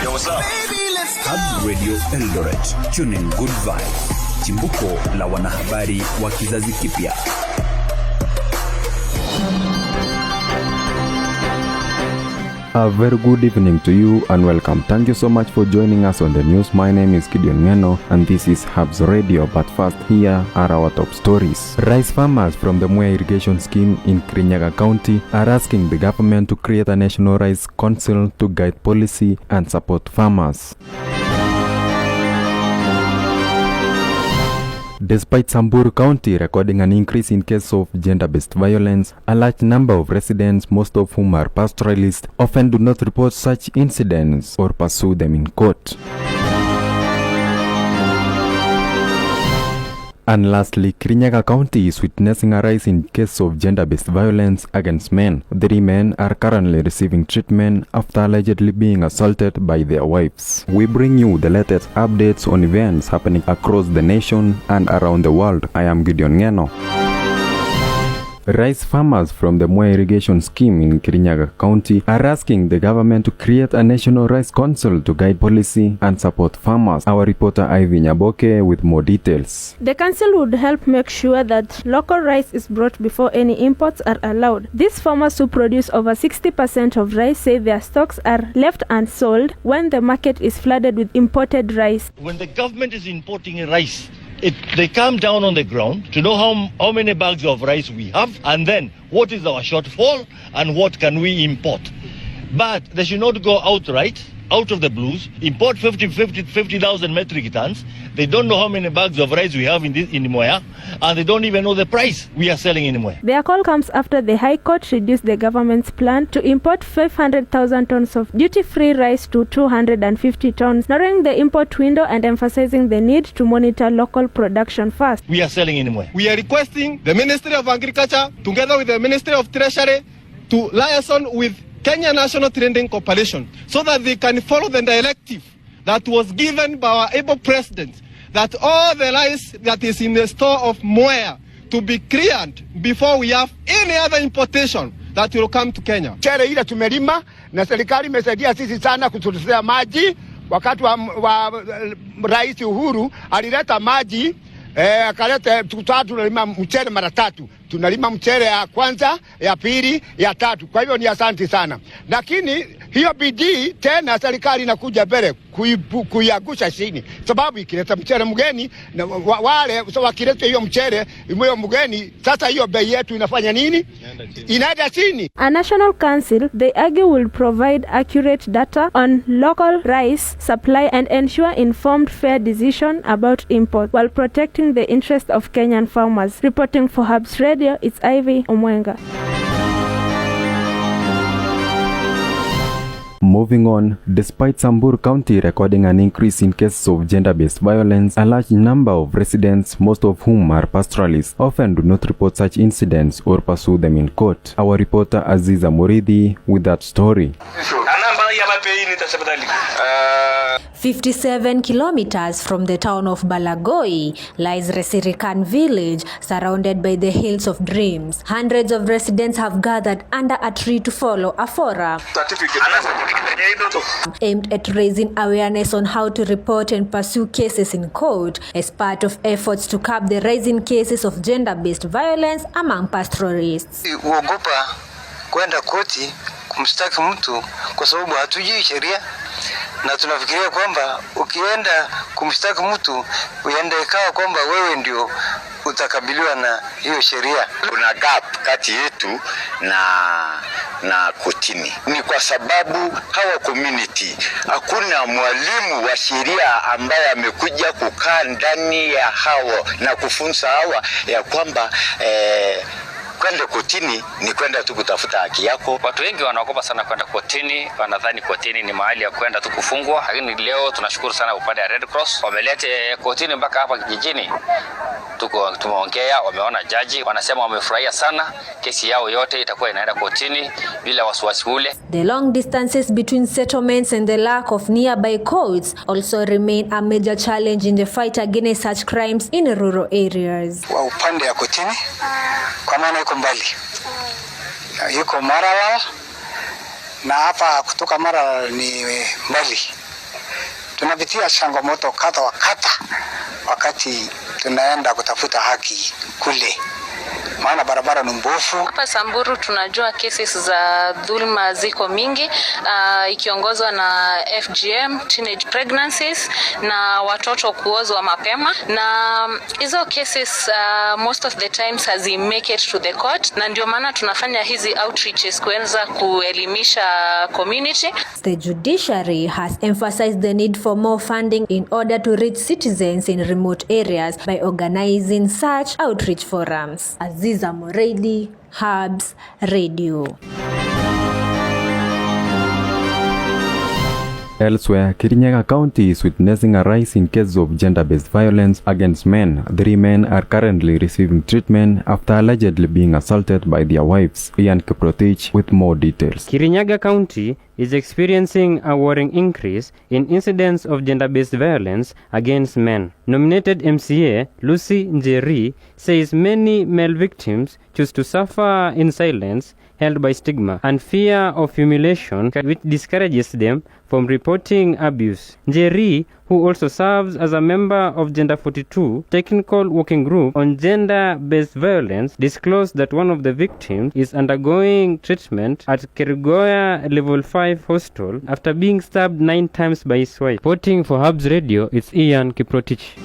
Yo, what's up? Hubz Radio Eldoret, tuning good vibes. Chimbuko la wanahabari wa kizazi kipya. A very good evening to you and welcome. Thank you so much for joining us on the news. My name is Gidion Ngeno and this is Hubz Radio. But first, here are our top stories. Rice farmers from the Mwea irrigation scheme in Kirinyaga County are asking the government to create a national rice council to guide policy and support farmers. Despite Samburu County recording an increase in cases of gender-based violence, a large number of residents, most of whom are pastoralists, often do not report such incidents or pursue them in court. And lastly, Kirinyaga County is witnessing a rise in cases of gender-based violence against men. 3 men are currently receiving treatment after allegedly being assaulted by their wives. We bring you the latest updates on events happening across the nation and around the world. I am Gidion Ngeno. Rice farmers from the Mwea irrigation scheme in Kirinyaga County are asking the government to create a national rice council to guide policy and support farmers. Our reporter Ivy Nyaboke with more details. The council would help make sure that local rice is brought before any imports are allowed. These farmers who produce over 60% of rice say their stocks are left unsold when the market is flooded with imported rice. When the government is importing rice, they come down on the ground to know how many bags of rice we have and then what is our shortfall and what can we import. But they should not go outright, out of the blues, import 50,000 metric tons. They don't know how many bags of rice we have in Mwea, and they don't even know the price we are selling in Mwea. Their call comes after the High Court reduced the government's plan to import 500,000 tons of duty-free rice to 250 tons, narrowing the import window and emphasizing the need to monitor local production first. We are selling in Mwea. We are requesting the Ministry of Agriculture, together with the Ministry of Treasury, to liaison with Kenya National Trading Corporation so that they can follow the directive that was given by our able president that all the rice that is in the store of Mwea to be cleared before we have any other importation that will come to Kenya. Chere ile tumelima na serikali imesaidia sisi sana kutuletea maji. Wakati wa Rais Uhuru alileta maji, akaleta tunalima mchele mara 3. Tunalima mchele ya kwanza, ya pili, ya 3. Kwa hivyo ni asante sana. Lakini hiyo bidii tena serikali inakuja mbele kuiagusha chini. Sababu ikileta mchele mgeni na wale wakileta hiyo mchele mgeni, sasa hiyo bei yetu inafanya nini? Inaenda chini. A national council, they argue, will provide accurate data on local rice supply and ensure informed fair decision about import while protecting the interest of Kenyan farmers. Reporting for Hubz Radio, it's Ivy Omwenga. Moving on, despite Samburu County recording an increase in cases of gender-based violence, a large number of residents, most of whom are pastoralists, often do not report such incidents or pursue them in court. Our reporter Aziza Moridi with that story. 57 kilometers from the town of Balagoi lies Resirikan village, surrounded by the Hills of Dreams. Hundreds of residents have gathered under a tree to follow a forum aimed at raising awareness on how to report and pursue cases in court as part of efforts to curb the rising cases of gender-based violence among pastoralists. Uogopa kwenda koti kumstaki mtu kwa sababu hatujui sheria, na tunafikiria kwamba ukienda kumshtaki mtu uende ikawa kwamba wewe ndio utakabiliwa na hiyo sheria. Kuna gap kati yetu na kotini. Ni kwa sababu hawa community hakuna mwalimu wa sheria ambaye amekuja kukaa ndani ya hawa na kufunza hawa ya kwamba kwenda kotini ni kwenda tu kutafuta haki yako. Watu wengi wanaogopa sana kwenda kotini, wanadhani kotini ni mahali ya kwenda tu kufungwa. Lakini leo tunashukuru sana upande wa Red Cross wamelete kotini mpaka hapa kijijini. Tumeongea, wameona jaji, wanasema wamefurahia sana, kesi yao yote itakuwa inaenda kotini bila wasiwasi ule. The long distances between settlements and the lack of nearby courts also remain a major challenge in the fight against such crimes in rural areas. Wa upande ya kotini kwa maana iko mbali. Yuko Maralal na hapa kutoka Maralal ni mbali. tunapitia changamoto kadha wa kadha wakati tunaenda kutafuta haki kule, maana barabara ni mbovu. Hapa Samburu tunajua cases za dhulma ziko mingi, ikiongozwa na FGM, teenage pregnancies, na watoto kuozwa mapema, na hizo cases most of the times has make it to the court, na ndio maana tunafanya hizi outreaches kuanza kuelimisha community. The judiciary has emphasized the need for more funding in order to reach citizens in remote areas by organizing such outreach forums. Aziza Moreidi, Hubz Radio. Elsewhere, Kirinyaga County is witnessing a rise in cases of gender-based violence against men. 3 men are currently receiving treatment after allegedly being assaulted by their wives. Ian Kiprotich with more details. Kirinyaga County is experiencing a worrying increase in incidents of gender-based violence against men. Nominated MCA Lucy Njeri says many male victims choose to suffer in silence, held by stigma and fear of humiliation, which discourages them from reporting abuse. Njeri, who also serves as a member of Gender 42 Technical Working Group on Gender-Based Violence, disclosed that one of the victims is undergoing treatment at Kerigoya Level 5 Hospital after being stabbed 9 times by his wife. Reporting for Hubz Radio, it's Ian Kiprotich.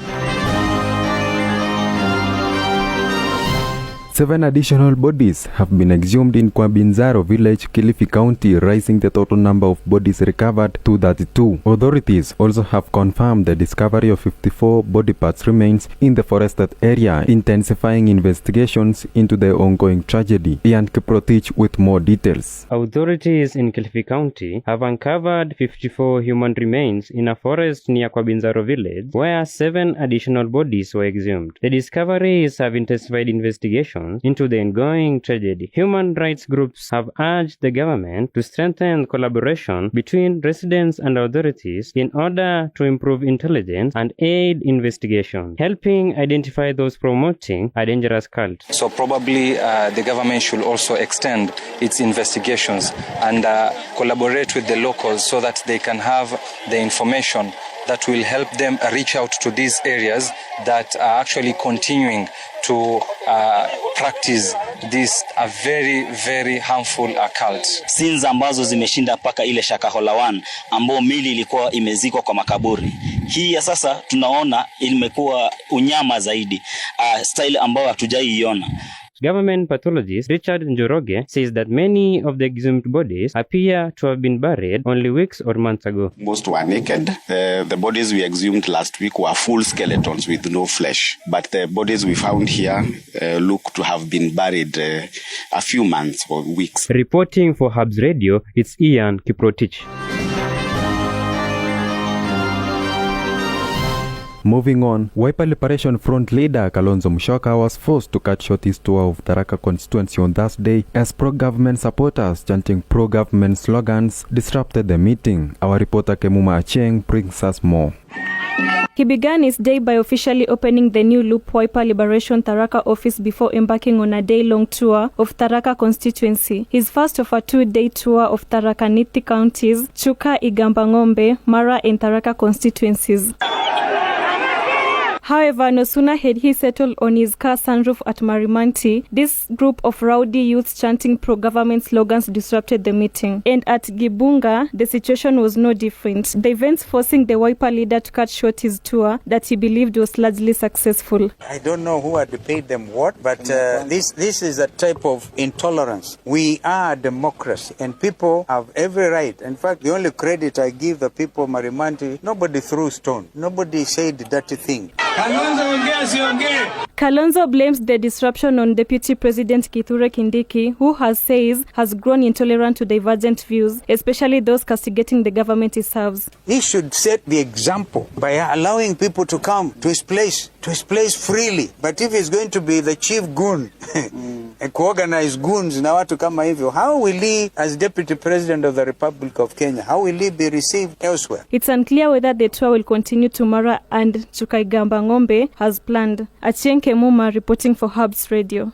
7 additional bodies have been exhumed in Kwabinzaro village, Kilifi County, raising the total number of bodies recovered to 32. Authorities also have confirmed the discovery of 54 body parts remains in the forested area, intensifying investigations into the ongoing tragedy. Ian Kiprotich with more details. Authorities in Kilifi County have uncovered 54 human remains in a forest near Kwabinzaro village, where 7 additional bodies were exhumed. The discoveries have intensified investigations into the ongoing tragedy. Human rights groups have urged the government to strengthen collaboration between residents and authorities in order to improve intelligence and aid investigation, helping identify those promoting a dangerous cult. So probably the government should also extend its investigations and collaborate with the locals so that they can have the information that will help them reach out to these areas that are actually continuing to practice this a very very harmful cult. Sins ambazo zimeshinda paka ile Shakahola 1 ambao mili ilikuwa imezikwa kwa makaburi. Hii ya sasa tunaona imekuwa unyama zaidi, style ambao hatujaiona. Government pathologist Richard Njoroge says that many of the exhumed bodies appear to have been buried only weeks or months ago. Most were naked. The bodies we exhumed last week were full skeletons with no flesh. But the bodies we found here look to have been buried a few months or weeks. Reporting for Hubz Radio, it's Ian Kiprotich. Moving on, Wiper Liberation Front leader Kalonzo Musyoka was forced to cut short his tour of Tharaka constituency on Thursday as pro-government supporters chanting pro-government slogans disrupted the meeting. Our reporter Kemuma Acheng brings us more. He began his day by officially opening the new Loop Wiper Liberation Tharaka office before embarking on a day-long tour of Tharaka constituency. His first of a 2-day tour of Tharaka Nithi counties, Chuka, Igamba Ng'ombe, Mara and Tharaka constituencies. However, no sooner had he settled on his car sunroof at Marimanti, this group of rowdy youths chanting pro-government slogans disrupted the meeting. And at Gibunga, the situation was no different. The events forcing the Wiper leader to cut short his tour that he believed was largely successful. I don't know who had paid them what, but this is a type of intolerance. We are a democracy, and people have every right. In fact, the only credit I give the people of Marimanti, nobody threw stone. Nobody said dirty thing. Kalonzo blames the disruption on Deputy President Kithure Kindiki, who has grown intolerant to divergent views, especially those castigating the government he serves. He should set the example by allowing people to come to his place freely. But if he's going to be the chief goon, and co-organize goons na watu kama hivyo, how will he, as Deputy President of the Republic of Kenya, how will he be received elsewhere? It's unclear whether the tour will continue to Mara and Chukaigamba Ng'ombe has planned. Achien Kemuma reporting for Hubz Radio.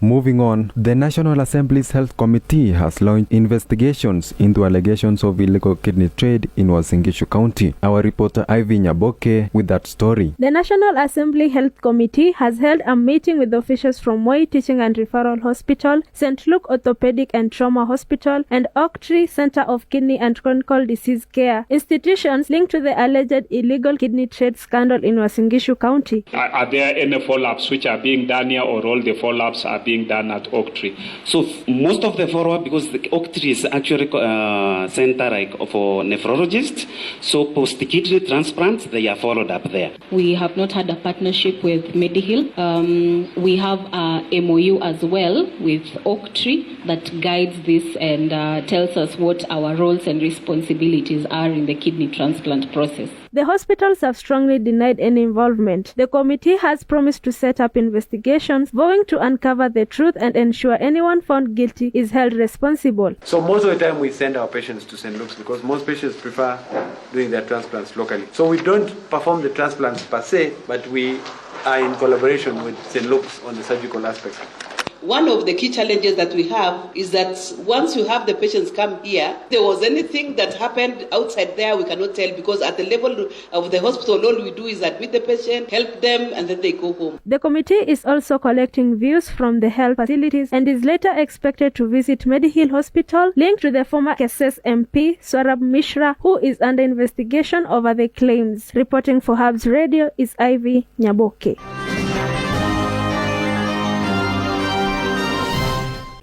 Moving on, the National Assembly's Health Committee has launched investigations into allegations of illegal kidney trade in Uasin Gishu County. Our reporter Ivy Nyaboke with that story. The National Assembly Health Committee has held a meeting with officials from Moi Teaching and Referral Hospital, St. Luke Orthopedic and Trauma Hospital, and Oak Tree Center of Kidney and Chronic Disease Care, institutions linked to the alleged illegal kidney trade scandal in Uasin Gishu County. Are there any follow-ups which are being done here, or all the follow-ups are being done at Oak Tree? So most of the follow-up, because the Oak Tree is actually center for nephrologists, so post-kidney transplants, they are followed up there. We have not had a partnership with Medihill. We have a MOU as well with Oak Tree that guides this and tells us what our roles and responsibilities are in the kidney transplant process. The hospitals have strongly denied any involvement. The committee has promised to set up investigations vowing to uncover the truth and ensure anyone found guilty is held responsible. So most of the time we send our patients to St. Luke's because most patients prefer doing their transplants locally. So we don't perform the transplants per se, but we are in collaboration with St. Luke's on the surgical aspect. One of the key challenges that we have is that once you have the patients come here, if there was anything that happened outside there, we cannot tell, because at the level of the hospital, all we do is admit the patient, help them, and then they go home. The committee is also collecting views from the health facilities and is later expected to visit Medihill Hospital, linked to the former Kesses MP, Swarab Mishra, who is under investigation over the claims. Reporting for Hubz Radio is Ivy Nyaboke.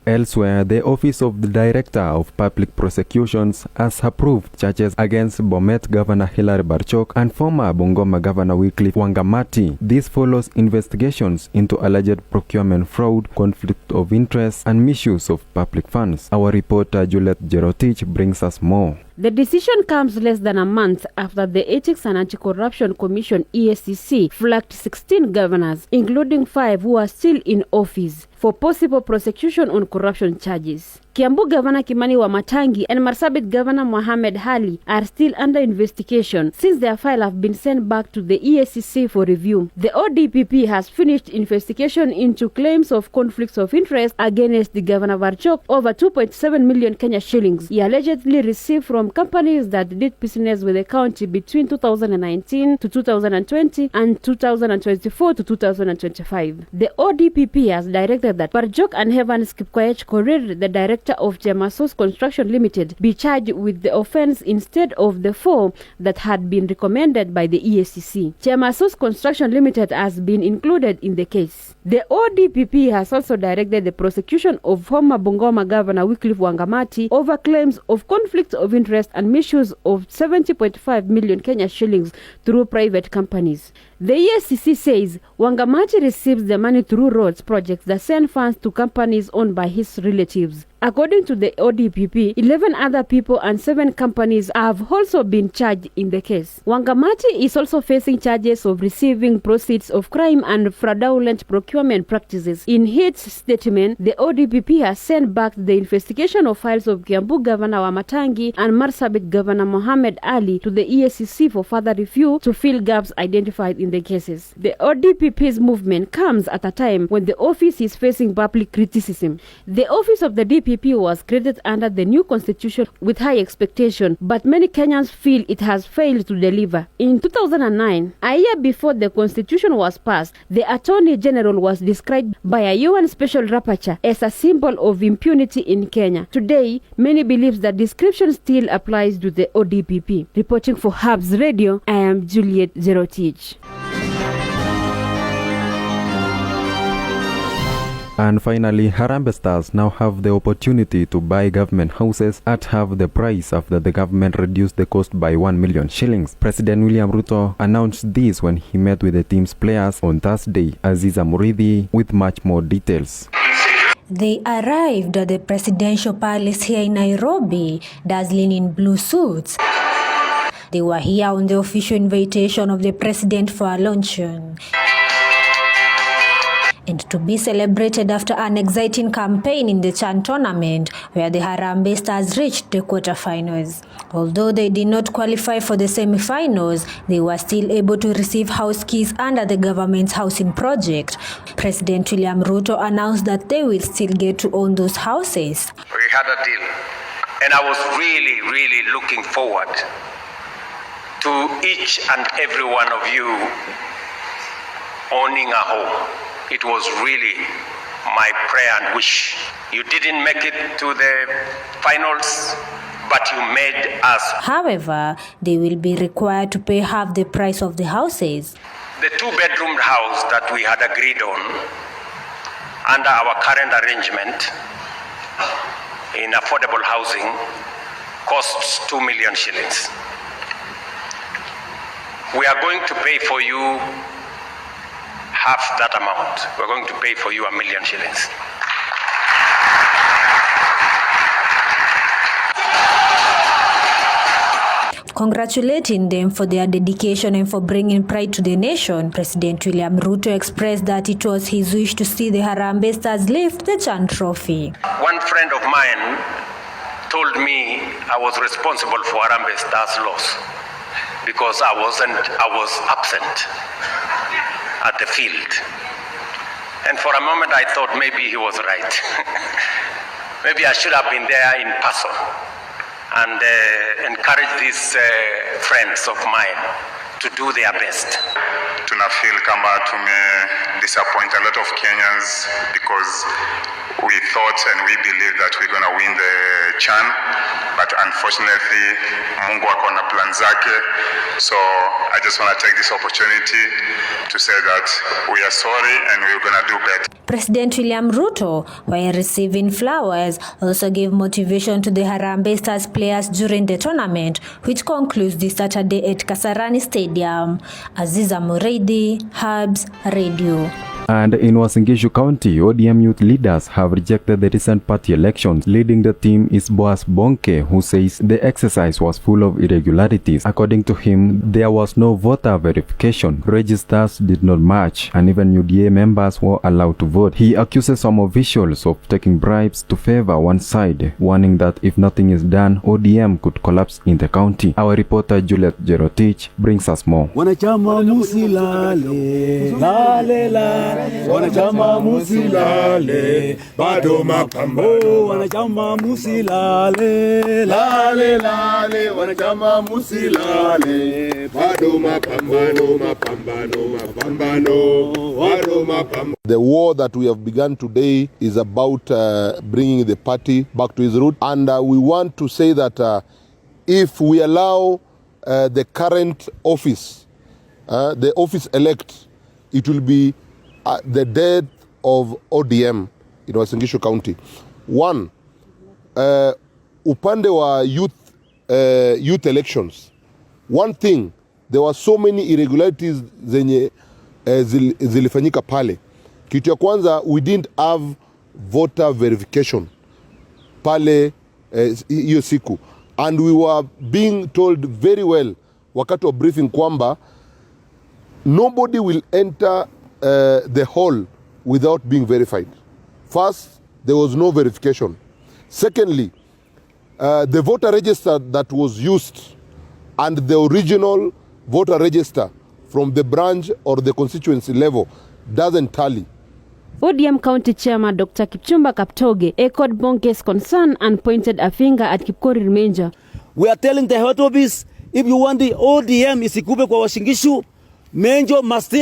Elsewhere, the Office of the Director of Public Prosecutions has approved charges against Bomet Governor Hilary Barchok and former Bungoma Governor Wycliffe Wangamati. This follows investigations into alleged procurement fraud, conflict of interest, and misuse of public funds. Our reporter Juliet Jerotich brings us more. The decision comes less than a month after the Ethics and Anti-Corruption Commission (EACC) flagged 16 governors, including 5 who are still in office, for possible prosecution on corruption charges. Kiambu Governor Kimani Wamatangi and Marsabit Governor Mohamed Hali are still under investigation since their file have been sent back to the EACC for review. The ODPP has finished investigation into claims of conflicts of interest against the Governor Barchok over 2.7 million Kenya shillings he allegedly received from companies that did business with the county between 2019 to 2020 and 2024 to 2025. The ODPP has directed that Barchok and Evans Kipkoech Korir, the director of Chemasos Construction Limited, be charged with the offense instead of the 4 that had been recommended by the EACC. Chemasos Construction Limited has been included in the case. The ODPP has also directed the prosecution of former Bungoma Governor Wycliffe Wangamati over claims of conflict of interest and misuse of 70.5 million Kenya shillings through private companies. The EACC says Wangamati receives the money through roads projects that send funds to companies owned by his relatives. According to the ODPP, 11 other people and 7 companies have also been charged in the case. Wangamati is also facing charges of receiving proceeds of crime and fraudulent procurement practices. In its statement, the ODPP has sent back the investigation of files of Kiambu Governor Wamatangi and Marsabit Governor Mohamed Ali to the EACC for further review to fill gaps identified in the cases. The ODPP's movement comes at a time when the office is facing public criticism. The office of the DPP was created under the new constitution with high expectation, but many Kenyans feel it has failed to deliver. In 2009, a year before the constitution was passed, the Attorney General was described by a UN Special Rapporteur as a symbol of impunity in Kenya. Today, many believe that description still applies to the ODPP. Reporting for Hubz Radio, I am Juliet Zerotich. And finally, Harambee Stars now have the opportunity to buy government houses at half the price after the government reduced the cost by 1 million shillings. President William Ruto announced this when he met with the team's players on Thursday. Aziza Muridhi with much more details. They arrived at the presidential palace here in Nairobi, dazzling in blue suits. They were here on the official invitation of the president for a luncheon. and to be celebrated after an exciting campaign in the Chan tournament where the Harambee Stars reached the quarterfinals. Although they did not qualify for the semi-finals, they were still able to receive house keys under the government's housing project. President William Ruto announced that they will still get to own those houses. We had a deal, and I was really looking forward to each and every one of you owning a home. It was really my prayer and wish. You didn't make it to the finals, but you made us. However, they will be required to pay half the price of the houses. The 2-bedroom house that we had agreed on under our current arrangement in affordable housing costs 2 million shillings. We are going to pay for you half that amount. We're going to pay for you 1 million shillings. Congratulating them for their dedication and for bringing pride to the nation, President William Ruto expressed that it was his wish to see the Harambee Stars lift the Chan Trophy. One friend of mine told me I was responsible for Harambee Stars' loss because I was absent at the field. And for a moment I thought maybe he was right. Maybe I should have been there in person and encourage these friends of mine to do their best. Tunafeel kama disappoint a lot of Kenyans because we thought and we believed that we're going to win the Chan, but unfortunately Mungu ako na plan zake. So I just want to take this opportunity to say that we are sorry and we're going to do better. President William Ruto, while receiving flowers, also gave motivation to the Harambee Stars players during the tournament, which concludes this Saturday at Kasarani Stadium. Aziza Moreidi, Hubz Radio. And in Uasin Gishu County, ODM youth leaders have rejected the recent party elections. Leading the team is Boaz Bonke, who says the exercise was full of irregularities. According to him, there was no voter verification, registers did not match, and even UDA members were allowed to vote. He accuses some officials of taking bribes to favor one side, warning that if nothing is done, ODM could collapse in the county. Our reporter Juliet Jerotich brings us more. Wanachama musilale, lale lale. Wanachama musilale, bado mapambano. Wanachama musilale, lale lale. Wanachama musilale, bado mapambano, bado mapambano. The war that we have begun today is about bringing the party back to its root, and we want to say that if we allow the current office, the office elect, it will be the death of ODM in Uasin Gishu County. One, upande wa youth elections. One thing, there were so many irregularities zenye zilifanyika pale. Kitu ya kwanza, we didn't have voter verification pale hiyo siku, and we were being told very well wakati wa briefing kwamba nobody will enter the hall without being verified. First, there was no verification. Secondly, the voter register that was used and the original voter register from the branch or the constituency level doesn't tally. ODM County Chairman Dr. Kipchumba Kaptoge echoed Bonke's concern and pointed a finger at Kipkorir Major. We are telling the head office, if you want the ODM isikube kwa Uasin Gishu, Menjo must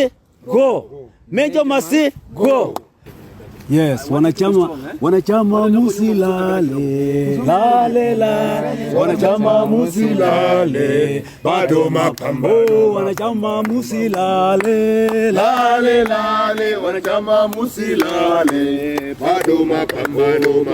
go. Menjo must go. Yes, wanachama musilale, lale lale. Wanachama musilale, bado mapambano. Wanachama musilale, lale lale. Wanachama musilale, bado mapambano,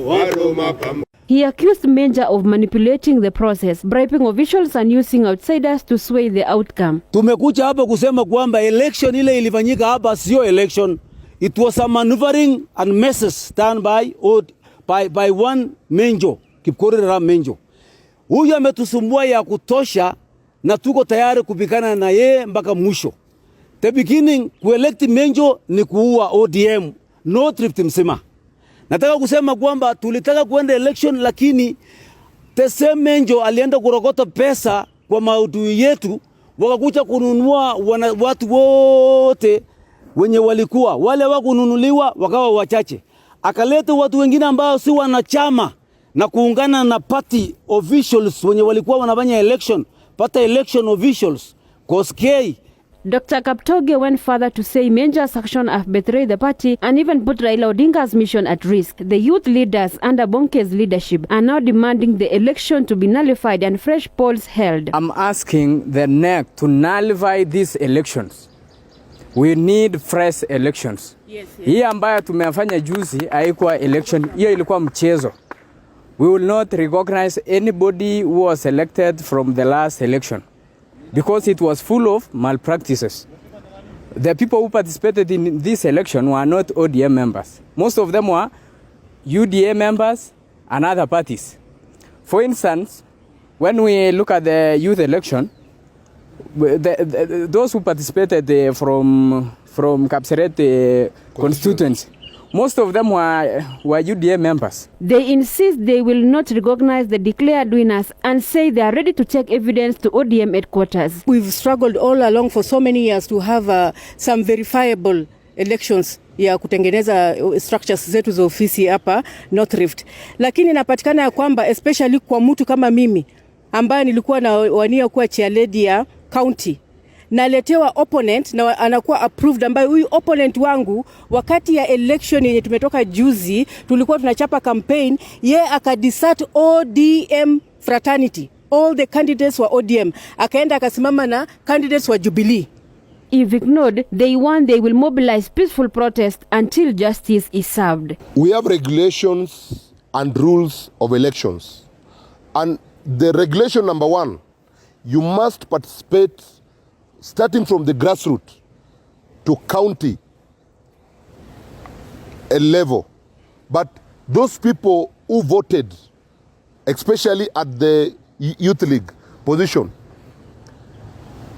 bado mapambano. He accused Major of manipulating the process, bribing officials and using outsiders to sway the outcome. Tumekuja hapa kusema kwamba election ile ilifanyika hapa sio election. It was a maneuvering and messes done by one Menjo, Kipkorir Menjo. Huyu ametusumbua ya kutosha na tuko tayari kupigana na yeye mpaka mwisho. The beginning kuelect Menjo ni kuua ODM, no trip msema. Nataka kusema kwamba tulitaka kuenda election lakini the same Menjo alienda kurokota pesa kwa maudhui yetu, wakakuja kununua watu wote wenye walikuwa wale wakununuliwa wakawa wachache. Akaleta watu wengine ambao si wanachama na kuungana na party officials wenye walikuwa wanafanya election, party election officials, Koskei. Dr. Kaptoge went further to say Menjo's action have betrayed the party and even put Raila Odinga's mission at risk. The youth leaders under Bonke's leadership are now demanding the election to be nullified and fresh polls held. I'm asking the NEC to nullify these elections. We need fresh elections. Yes. Hii ambayo tumefanya juzi haikuwa election, hiyo ilikuwa mchezo. We will not recognize anybody who was elected from the last election because it was full of malpractices. The people who participated in this election were not ODM members. Most of them were UDA members and other parties. For instance, when we look at the youth election, those who participated from Kapseret constituency, most of them were UDA members. They insist they will not recognize the declared winners and say they are ready to take evidence to ODM headquarters. We've struggled all along for so many years to have some verifiable elections ya kutengeneza structures zetu za ofisi hapa North Rift. Lakini inapatikana ya kwamba especially kwa mtu kama mimi ambaye nilikuwa na wania kuwa chair lady ya county, naletewa opponent na anakuwa approved, ambaye huyu opponent wangu wakati ya election yenye tumetoka juzi tulikuwa tunachapa campaign, akadesert ODM fraternity, all the candidates were ODM, akaenda akasimama na candidates wa Jubilee. If ignored, they want they will mobilize peaceful protest until justice is served. We have regulations and rules of elections, and the regulation number 1, you must participate starting from the grassroots to county level. But those people who voted, especially at the youth league position,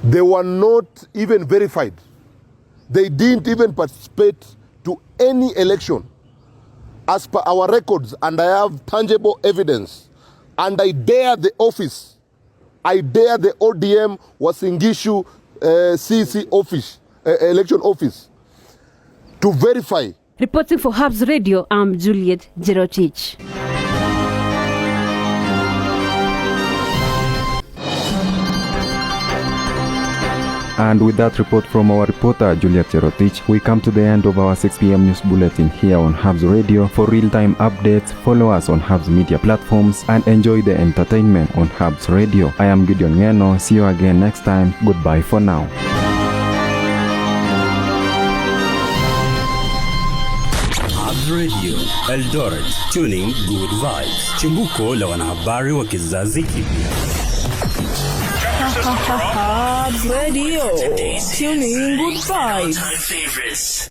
they were not even verified. They didn't even participate to any election. As per our records, and I have tangible evidence, and I dare the office, I dare the ODM Wasingishu CC office, election office, to verify. Reporting for Hubz Radio, I'm Juliet Jerotich. And with that report from our reporter Juliet Jerotich, we come to the end of our 6 p.m. news bulletin here on Hubz Radio. For real-time updates, follow us on Hubz media platforms and enjoy the entertainment on Hubz Radio. I am Gidion Ngeno. See you again next time. Goodbye for now. Hubz Radio, Eldoret, tuning good vibes. Chimbuko la wanahabari wa kizazi kipya. Hubz Radio, tuning good vibes.